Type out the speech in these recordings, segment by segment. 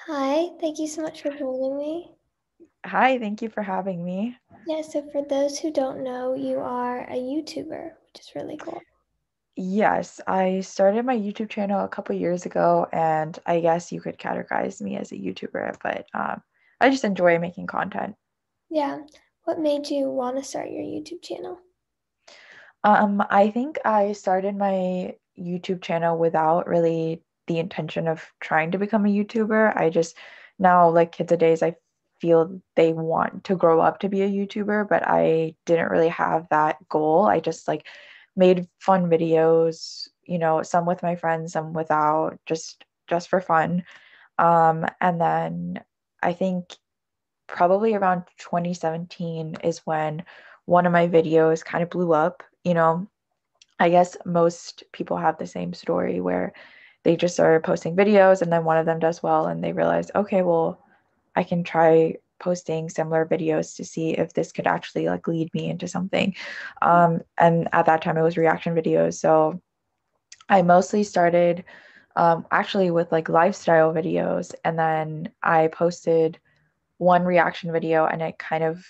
Hi, thank you so much for joining me. Hi, thank you for having me. Yeah, so for those who don't know, you are a YouTuber, which is really cool. Yes, I started my YouTube channel a couple years ago, and I guess you could categorize me as a YouTuber, but I just enjoy making content. Yeah, what made you want to start your YouTube channel? I think I started my YouTube channel without really the intention of trying to become a YouTuber. I just now, like kids nowadays, I feel they want to grow up to be a YouTuber, but I didn't really have that goal. I just like made fun videos, some with my friends, some without, just for fun. And then I think probably around 2017 is when one of my videos kind of blew up. I guess most people have the same story where they just started posting videos and then one of them does well and they realize, okay, well, I can try posting similar videos to see if this could actually like lead me into something. And at that time it was reaction videos. So I mostly started actually with like lifestyle videos and then I posted one reaction video and it kind of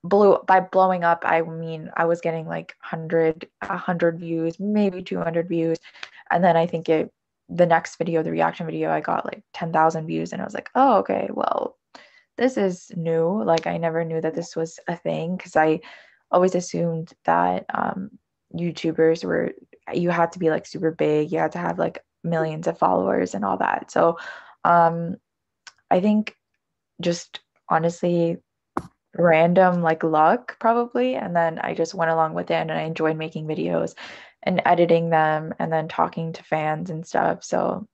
by blowing up, I mean I was getting like 100 views, maybe 200 views. And then I think the next video, the reaction video, I got like 10,000 views and I was like, "Oh, okay, well, this is new." Like I never knew that this was a thing because I always assumed that YouTubers were you had to be like super big, you had to have like millions of followers and all that. So um I think just honestly random like luck probably, and then I just went along with it and I enjoyed making videos and editing them and then talking to fans and stuff. So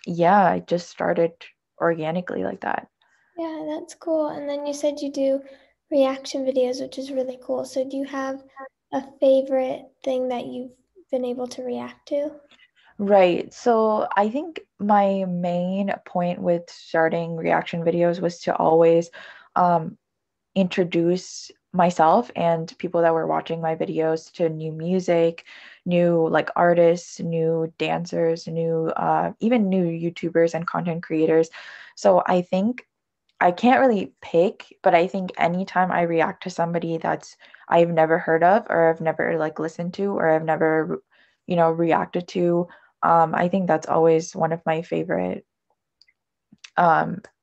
yeah, I just started organically like that. Yeah, that's cool. And then you said you do reaction videos, which is really cool. So do you have a favorite thing that you've been able to react to? Right. So I think my main point with starting reaction videos was to always um, introduce myself and people that were watching my videos to new music, new like artists, new dancers, new even new YouTubers and content creators. So I think I can't really pick, but I think anytime I react to somebody that's I've never heard of or I've never like listened to or I've never, reacted to, I think that's always one of my favorite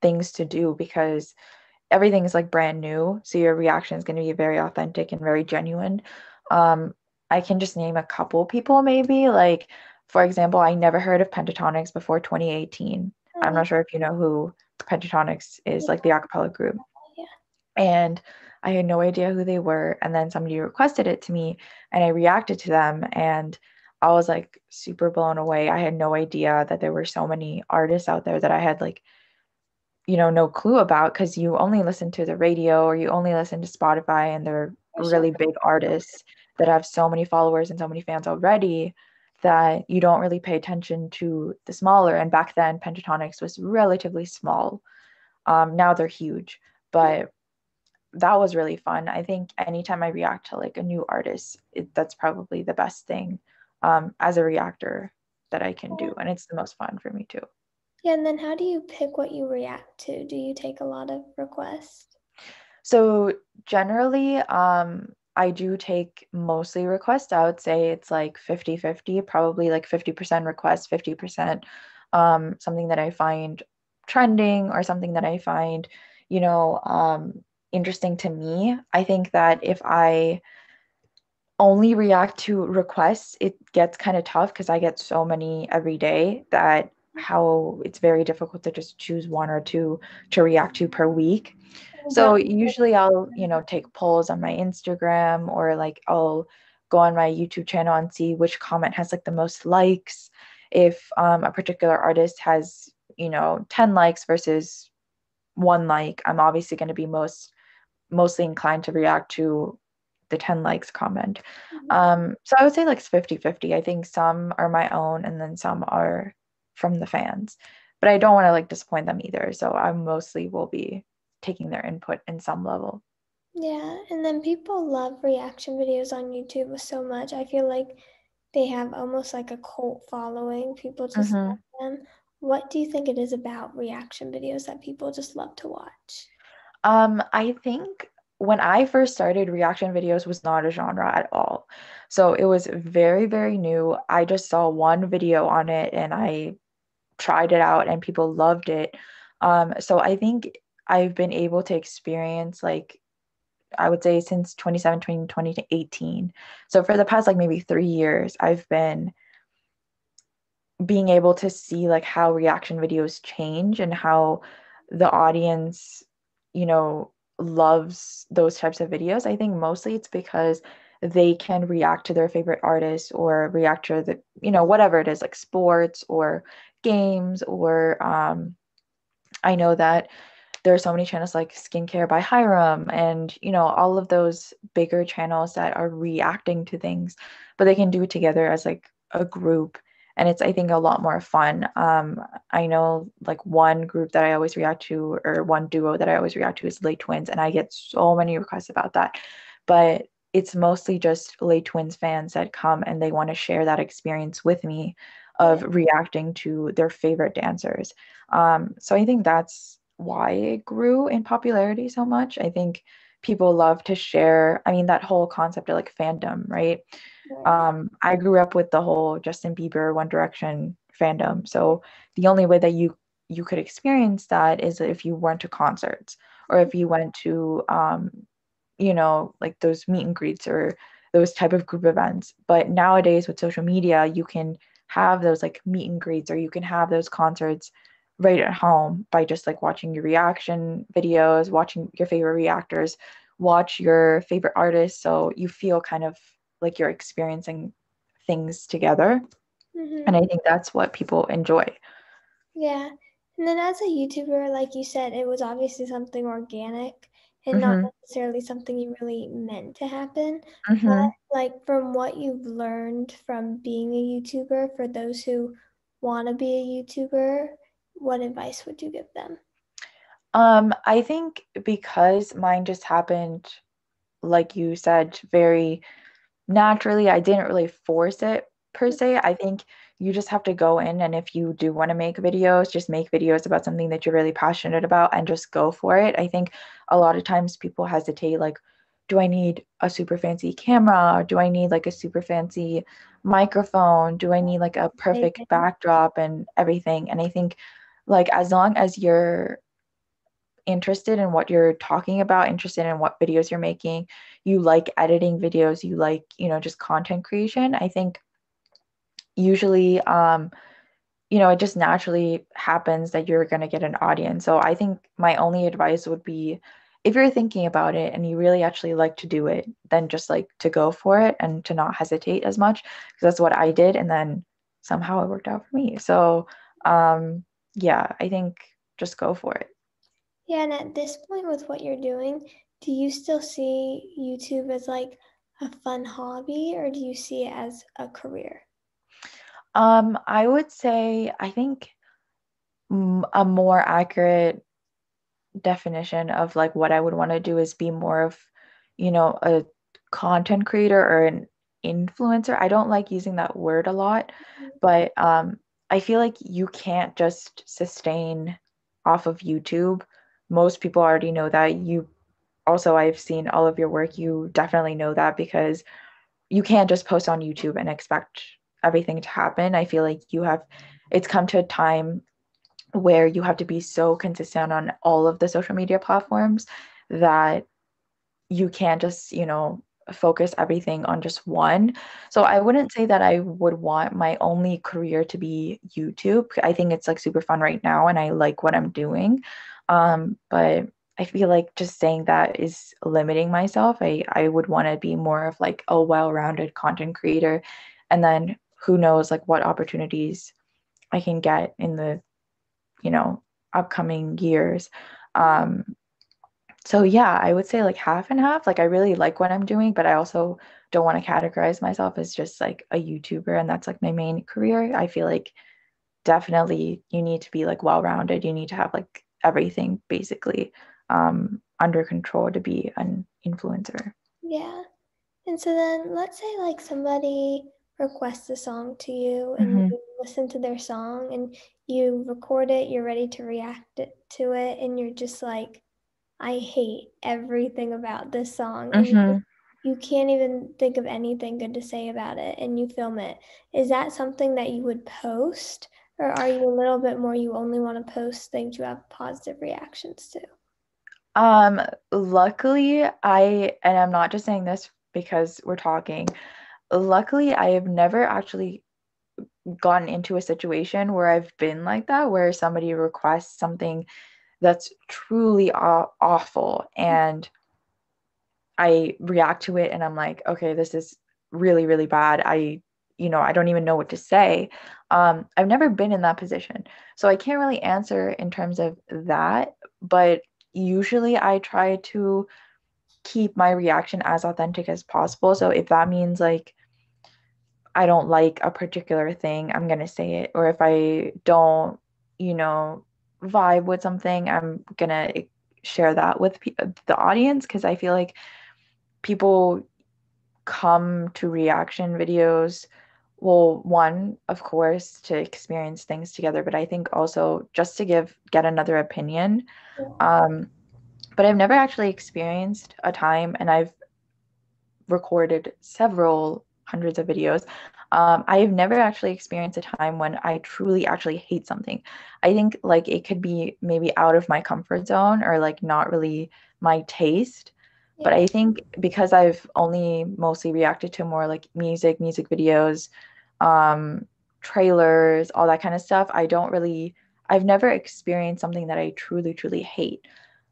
things to do because everything is like brand new. So your reaction is going to be very authentic and very genuine. Um, I can just name a couple people maybe. Like, for example, I never heard of Pentatonics before 2018. I'm Oh, not sure if you know who Pentatonics is, yeah, like the acapella group. yeah. And I had no idea who they were. And then somebody requested it to me and I reacted to them and I was like super blown away. I had no idea that there were so many artists out there that I had like no clue about because you only listen to the radio or you only listen to Spotify and they're For sure. really big artists that have so many followers and so many fans already that you don't really pay attention to the smaller. And back then, Pentatonics was relatively small. Now they're huge, Yeah. but that was really fun. I think anytime I react to like a new artist, that's probably the best thing as a reactor that I can do. And it's the most fun for me too. Yeah, and then how do you pick what you react to? Do you take a lot of requests? So generally, I do take mostly requests. I would say it's like 50-50, probably like 50% requests, 50% something that I find trending or something that I find, you know, um, interesting to me. I think that if I only react to requests, it gets kind of tough because I get so many every day that how it's very difficult to just choose one or two to react to per week. So usually I'll, take polls on my Instagram or like I'll go on my YouTube channel and see which comment has like the most likes. If a particular artist has, 10 likes versus one like, I'm obviously going to be mostly inclined to react to the 10 likes comment. So I would say like it's 50-50. I think some are my own and then some are from the fans. But I don't want to like disappoint them either. So I mostly will be taking their input in some level. Yeah, and then people love reaction videos on YouTube so much. I feel like they have almost like a cult following. People just Hmm. love them. what do you think it is about reaction videos that people just love to watch? I think when I first started, reaction videos was not a genre at all. So it was very, very new. I just saw one video on it and I tried it out and people loved it. So I think I've been able to experience like I would say since 2017, 2018. So for the past like maybe 3 years, I've been being able to see like how reaction videos change and how the audience, you know, loves those types of videos. I think mostly it's because they can react to their favorite artists or react to the, whatever it is, like sports or games or I know that there are so many channels like Skincare by Hiram and, all of those bigger channels that are reacting to things, but they can do it together as like a group. And it's, I think, a lot more fun. I know like one group that I always react to, or one duo that I always react to is Late Twins, and I get so many requests about that. But it's mostly just Late Twins fans that come and they want to share that experience with me Yeah. of reacting to their favorite dancers. So I think that's why it grew in popularity so much. I think people love to share, I mean, that whole concept of like fandom, right? Right. I grew up with the whole Justin Bieber, One Direction fandom. So the only way that you could experience that is if you went to concerts or if you went to like those meet and greets or those type of group events. But nowadays with social media, you can have those like meet and greets or you can have those concerts right at home by just like watching your reaction videos, watching your favorite reactors, watch your favorite artists. So you feel kind of like you're experiencing things together. And I Mm-hmm. think that's what people enjoy. Yeah. And then as a YouTuber, like you said, it was obviously something organic and not Hmm. necessarily something you really meant to happen. But Hmm. like from what you've learned from being a YouTuber, for those who want to be a YouTuber, what advice would you give them? I think because mine just happened, like you said, very naturally. I didn't really force it per se. I think you just have to go in, and if you do want to make videos, just make videos about something that you're really passionate about and just go for it. I think a lot of times people hesitate, like, do I need a super fancy camera? Do I need like a super fancy microphone? Do I need like a perfect Amazing. backdrop and everything? And I think like as long as you're interested in what you're talking about, interested in what videos you're making, you like editing videos, you like, just content creation, I think usually it just naturally happens that you're going to get an audience. So I think my only advice would be if you're thinking about it and you really actually like to do it, then just like to go for it and to not hesitate as much because that's what I did and then somehow it worked out for me. So yeah, I think just go for it. Yeah, and at this point with what you're doing, do you still see YouTube as like a fun hobby or do you see it as a career? I would say I think a more accurate definition of like what I would want to do is be more of, a content creator or an influencer. I don't like using that word a lot, but I feel like you can't just sustain off of YouTube. Most people already know that. You also, I've seen all of your work. You definitely know that because you can't just post on YouTube and expect everything to happen. I feel like it's come to a time where you have to be so consistent on all of the social media platforms that you can't just, focus everything on just one. So I wouldn't say that I would want my only career to be YouTube. I think it's like super fun right now and I like what I'm doing. But I feel like just saying that is limiting myself. I would want to be more of like a well-rounded content creator. And then who knows like what opportunities I can get in the you know, upcoming years. Um, so yeah, I would say like half and half. Like I really like what I'm doing, but I also don't want to categorize myself as just like a YouTuber and that's like my main career. I feel like definitely you need to be like well-rounded. You need to have like everything basically under control to be an influencer. Yeah. And so then let's say like somebody requests a song to you and Hmm. you listen to their song and you record it, you're ready to react to it, and you're just like, I hate everything about this song, and Mm-hmm. you can't even think of anything good to say about it, and you film it. Is that something that you would post, or are you a little bit more you only want to post things you have positive reactions to? Um, Luckily, and I'm not just saying this because we're talking, luckily, I have never actually gotten into a situation where I've been like that, where somebody requests something that's truly awful and I react to it and I'm like, okay, this is really, really bad. I don't even know what to say. I've never been in that position. So I can't really answer in terms of that, but usually I try to keep my reaction as authentic as possible. So if that means like I don't like a particular thing, I'm gonna say it. Or if I don't, you know, vibe with something, I'm gonna share that with the audience because I feel like people come to reaction videos. Well, one, of course, to experience things together, but I think also just to get another opinion. Yeah. Um, but I've never actually experienced a time, and I've recorded several hundreds of videos. I have never actually experienced a time when I truly actually hate something. I think like it could be maybe out of my comfort zone or like not really my taste. But Yeah. I think because I've only mostly reacted to more like music videos, um, trailers, all that kind of stuff, I've never experienced something that I truly hate.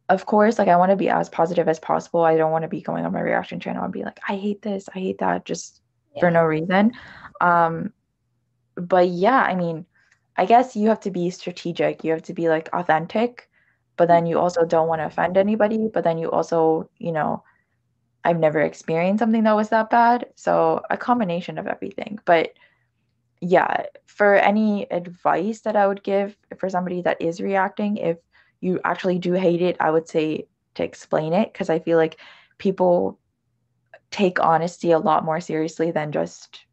Of course, like I want to be as positive as possible. I don't want to be going on my reaction channel and be like, I hate this, I hate that, just for Yeah. no reason. Um, but yeah, I mean, I guess you have to be strategic. You have to be like authentic, but then you also don't want to offend anybody. But then you also, I've never experienced something that was that bad. So a combination of everything. But yeah, for any advice that I would give for somebody that is reacting, if you actually do hate it, I would say to explain it because I feel like people take honesty a lot more seriously than just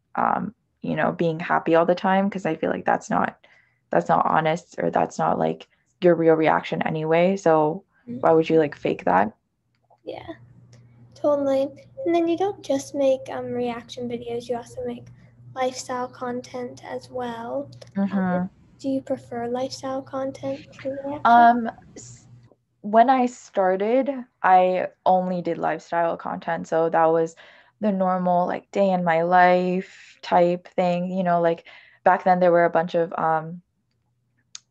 being happy all the time because I feel like that's not honest or that's not like your real reaction anyway. So why would you like fake that? Yeah. Totally. And then you don't just make reaction videos, you also make lifestyle content as well. Um, Mm-hmm. do you prefer lifestyle content to reaction? Um, when I started, I only did lifestyle content. So that was the normal like day in my life type thing. Like back then there were a bunch of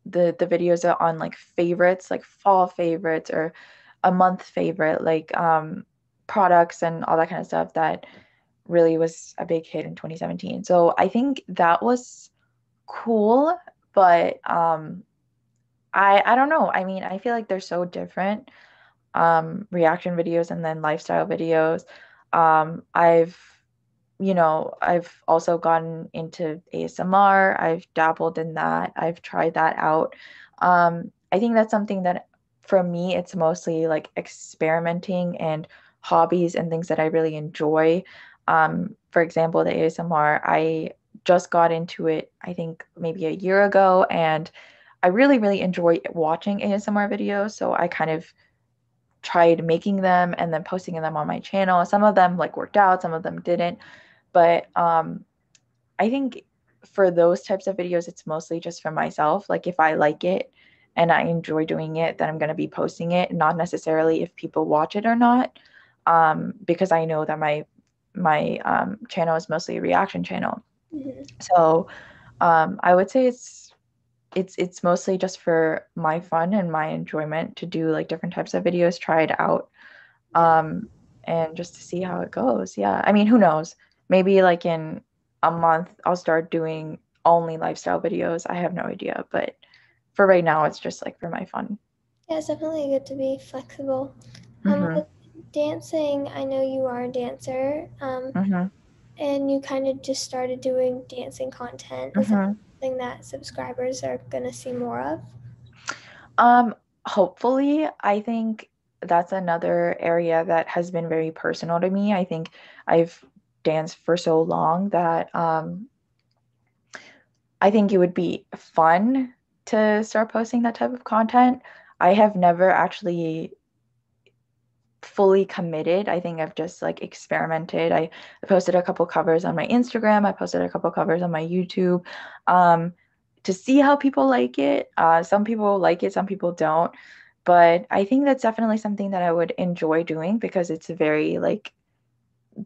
the videos are on like favorites, like fall favorites or a month favorite, like products and all that kind of stuff that really was a big hit in 2017. So I think that was cool, but I don't know. I mean, I feel like they're so different, reaction videos and then lifestyle videos. I've also gotten into ASMR. I've dabbled in that. I've tried that out. I think that's something that for me, it's mostly like experimenting and hobbies and things that I really enjoy. For example, the ASMR, I just got into it, I think maybe a year ago, and I really enjoy watching ASMR videos. So I kind of tried making them and then posting them on my channel. Some of them like worked out, some of them didn't. But I think for those types of videos, it's mostly just for myself. Like if I like it and I enjoy doing it, then I'm going to be posting it, not necessarily if people watch it or not. Because I know that my channel is mostly a reaction channel. Mm-hmm. So I would say it's mostly just for my fun and my enjoyment to do like different types of videos, try it out, Yeah. and just to see how it goes. Yeah. I mean, who knows? Maybe like in a month, I'll start doing only lifestyle videos. I have no idea. But for right now, it's just like for my fun. Yeah, it's definitely good to be flexible. Mm-hmm. With dancing, I know you are a dancer, Mm-hmm. and you kind of just started doing dancing content. Is that Mm-hmm. something that subscribers are going to see more of? Um, Hopefully, I think that's another area that has been very personal to me. I think I've danced for so long that I think it would be fun to start posting that type of content. I have never actually fully committed. I think I've just like experimented. I posted a couple covers on my Instagram. I posted a couple covers on my YouTube um, to see how people like it. Some people like it, some people don't. But I think that's definitely something that I would enjoy doing because it's a very like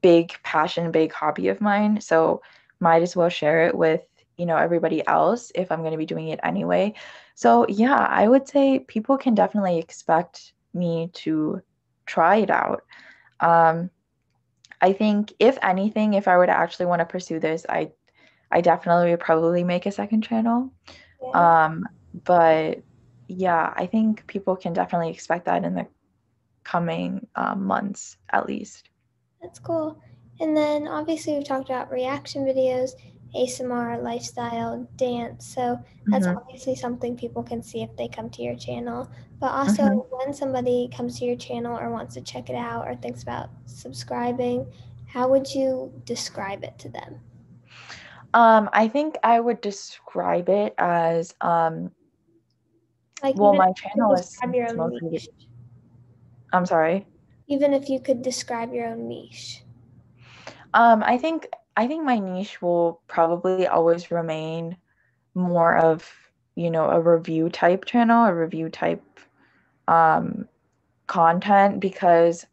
big passion, big hobby of mine. So might as well share it with, everybody else if I'm going to be doing it anyway. So yeah, I would say people can definitely expect me to try it out. Um, I think if anything, if I were to actually want to pursue this, I definitely would probably make a second channel. Yeah, Um, but yeah, I think people can definitely expect that in the coming months at least. that's cool. And then obviously we've talked about reaction videos, ASMR, lifestyle, dance. So that's Hmm. obviously something people can see if they come to your channel. But also Hmm. when somebody comes to your channel or wants to check it out or thinks about subscribing, how would you describe it to them? I think I would describe it as, Like well, even if my you could channel is describe your own mostly, niche. I'm sorry. Even if you could describe your own niche. I think my niche will probably always remain more of, a review type channel, a review type um content because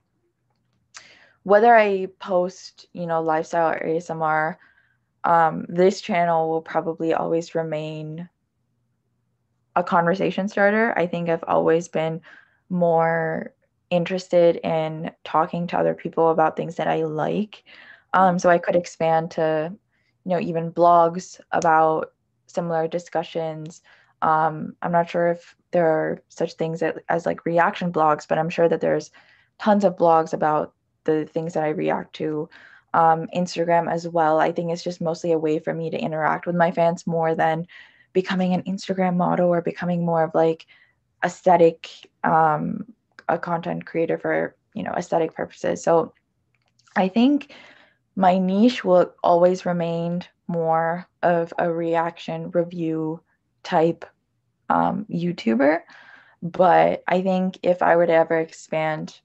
whether I post, lifestyle or ASMR, this channel will probably always remain a conversation starter. I think I've always been more interested in talking to other people about things that I like. So I could expand to, even blogs about similar discussions. I'm not sure if there are such things as like reaction blogs, but I'm sure that there's tons of blogs about the things that I react to. Instagram as well. I think it's just mostly a way for me to interact with my fans more than becoming an Instagram model or becoming more of like aesthetic, a content creator for, aesthetic purposes. So I think my niche will always remain more of a reaction review type YouTuber. But I think if I were to ever expand,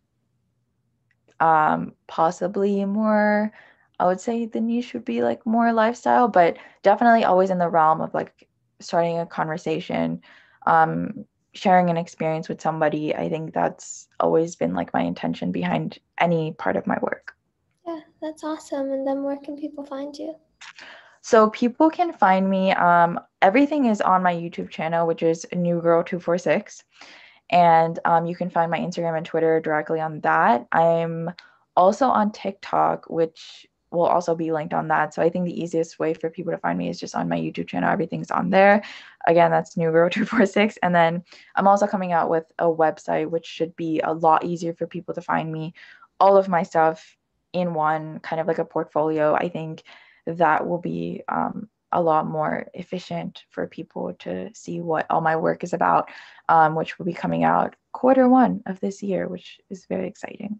possibly more, I would say the niche would be like more lifestyle, but definitely always in the realm of like starting a conversation, um, sharing an experience with somebody. I think that's always been like my intention behind any part of my work. Yeah, that's awesome. And then where can people find you? So people can find me. Everything is on my YouTube channel, which is newgirl246. And you can find my Instagram and Twitter directly on that. I'm also on TikTok, which will also be linked on that. So I think the easiest way for people to find me is just on my YouTube channel. Everything's on there. Again, that's newgirl246. And then I'm also coming out with a website, which should be a lot easier for people to find me. All of my stuff in one, kind of like a portfolio. I think that will be a lot more efficient for people to see what all my work is about, which will be coming out quarter 1 of this year, which is very exciting.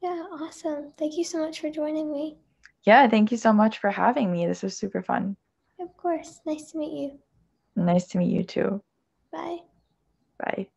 Yeah, awesome. Thank you so much for joining me. Yeah, thank you so much for having me. This was super fun. Of course. Nice to meet you. Nice to meet you too. Bye. Bye.